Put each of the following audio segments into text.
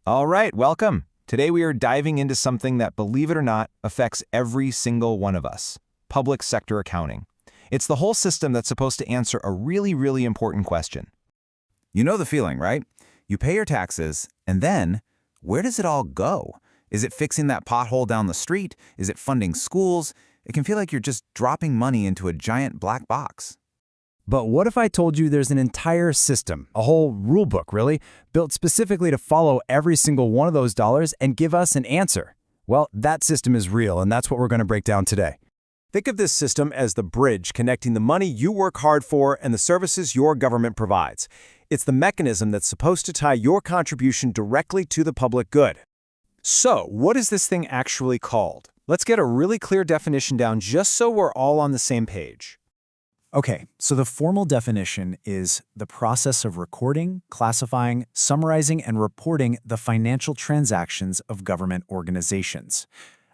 All right, welcome. Today we are diving into something that, believe it or not, affects every single one of us: public sector accounting. It's the whole system that's supposed to answer a really important question. You know the feeling, right? You pay your taxes, and then, where does it all go? Is it fixing that pothole down the street? Is it funding schools? It can feel like you're just dropping money into a giant black box. But what if I told you there's an entire system, a whole rule book, really, built specifically to follow every single one of those dollars and give us an answer? Well, that system is real, and that's what we're going to break down today. Think of this system as the bridge connecting the money you work hard for and the services your government provides. It's the mechanism that's supposed to tie your contribution directly to the public good. So, what is this thing actually called? Let's get a really clear definition down just so we're all on the same page. Okay, so the formal definition is the process of recording, classifying, summarizing, and reporting the financial transactions of government organizations.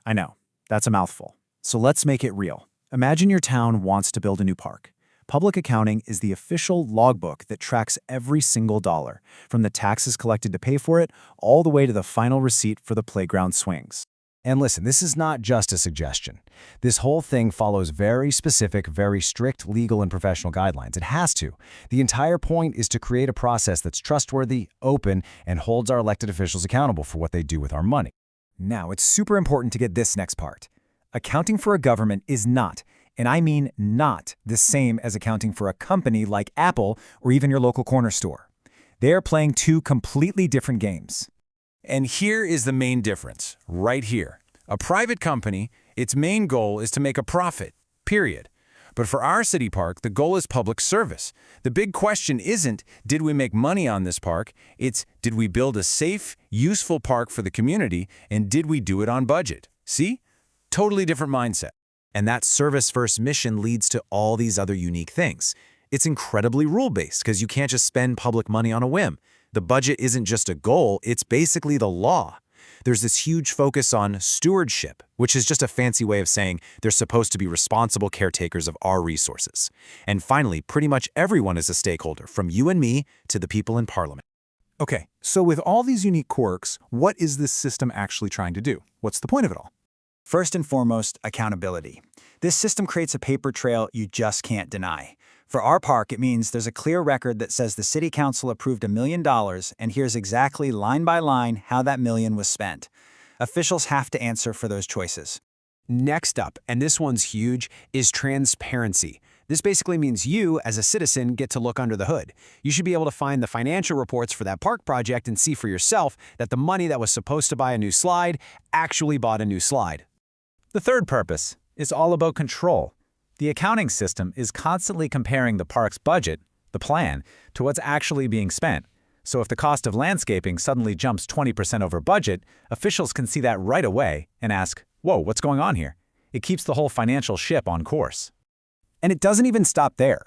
I know, that's a mouthful. So let's make it real. Imagine your town wants to build a new park. Public accounting is the official logbook that tracks every single dollar, from the taxes collected to pay for it, all the way to the final receipt for the playground swings. And listen, this is not just a suggestion. This whole thing follows very specific, very strict legal and professional guidelines. It has to. The entire point is to create a process that's trustworthy, open, and holds our elected officials accountable for what they do with our money. Now, it's super important to get this next part. Accounting for a government is not, and I mean not, the same as accounting for a company like Apple or even your local corner store. They are playing two completely different games. And here is the main difference, right here. A private company, its main goal is to make a profit, period. But for our city park, the goal is public service. The big question isn't, did we make money on this park? It's, did we build a safe, useful park for the community, and did we do it on budget? See? Totally different mindset. And that service-first mission leads to all these other unique things. It's incredibly rule-based because you can't just spend public money on a whim. The budget isn't just a goal, it's basically the law. There's this huge focus on stewardship, which is just a fancy way of saying they're supposed to be responsible caretakers of our resources. And finally, pretty much everyone is a stakeholder, from you and me to the people in Parliament. Okay, so with all these unique quirks, what is this system actually trying to do? What's the point of it all? First and foremost, accountability. This system creates a paper trail you just can't deny. For our park, it means there's a clear record that says the City Council approved $1 million, and here's exactly line by line how that million was spent. Officials have to answer for those choices. Next up, and this one's huge, is transparency. This basically means you, as a citizen, get to look under the hood. You should be able to find the financial reports for that park project and see for yourself that the money that was supposed to buy a new slide actually bought a new slide. The third purpose is all about control. The accounting system is constantly comparing the park's budget, the plan, to what's actually being spent. So if the cost of landscaping suddenly jumps 20% over budget, officials can see that right away and ask, whoa, what's going on here? It keeps the whole financial ship on course. And it doesn't even stop there.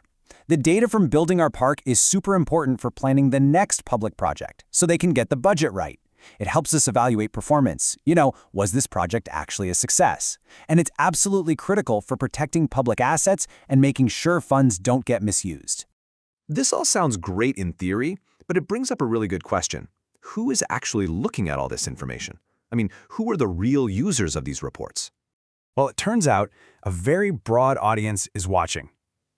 The data from building our park is super important for planning the next public project, so they can get the budget right. It helps us evaluate performance. Was this project actually a success? And it's absolutely critical for protecting public assets and making sure funds don't get misused. This all sounds great in theory, but it brings up a really good question. Who is actually looking at all this information? I mean, who are the real users of these reports? Well, it turns out a very broad audience is watching.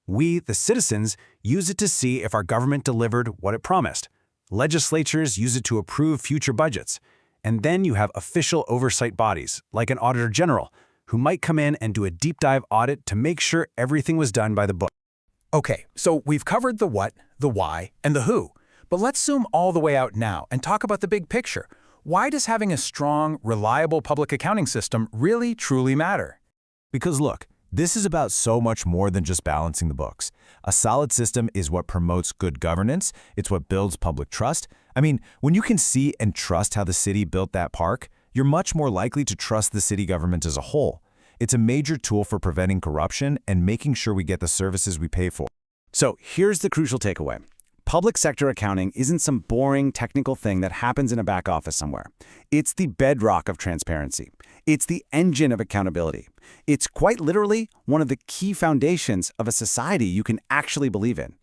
We, the citizens, use it to see if our government delivered what it promised. Legislatures use it to approve future budgets. And then you have official oversight bodies, like an auditor general, who might come in and do a deep dive audit to make sure everything was done by the book. Okay, so we've covered the what, the why, and the who. But let's zoom all the way out now and talk about the big picture. Why does having a strong, reliable public accounting system really, truly matter? Because look, this is about so much more than just balancing the books. A solid system is what promotes good governance. It's what builds public trust. I mean, when you can see and trust how the city built that park, you're much more likely to trust the city government as a whole. It's a major tool for preventing corruption and making sure we get the services we pay for. So here's the crucial takeaway. Public sector accounting isn't some boring technical thing that happens in a back office somewhere. It's the bedrock of transparency. It's the engine of accountability. It's quite literally one of the key foundations of a society you can actually believe in.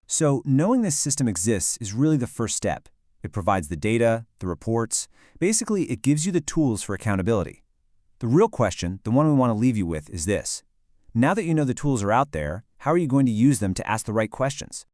So knowing this system exists is really the first step. It provides the data, the reports. Basically, it gives you the tools for accountability. The real question, the one we want to leave you with, is this. Now that you know the tools are out there, how are you going to use them to ask the right questions?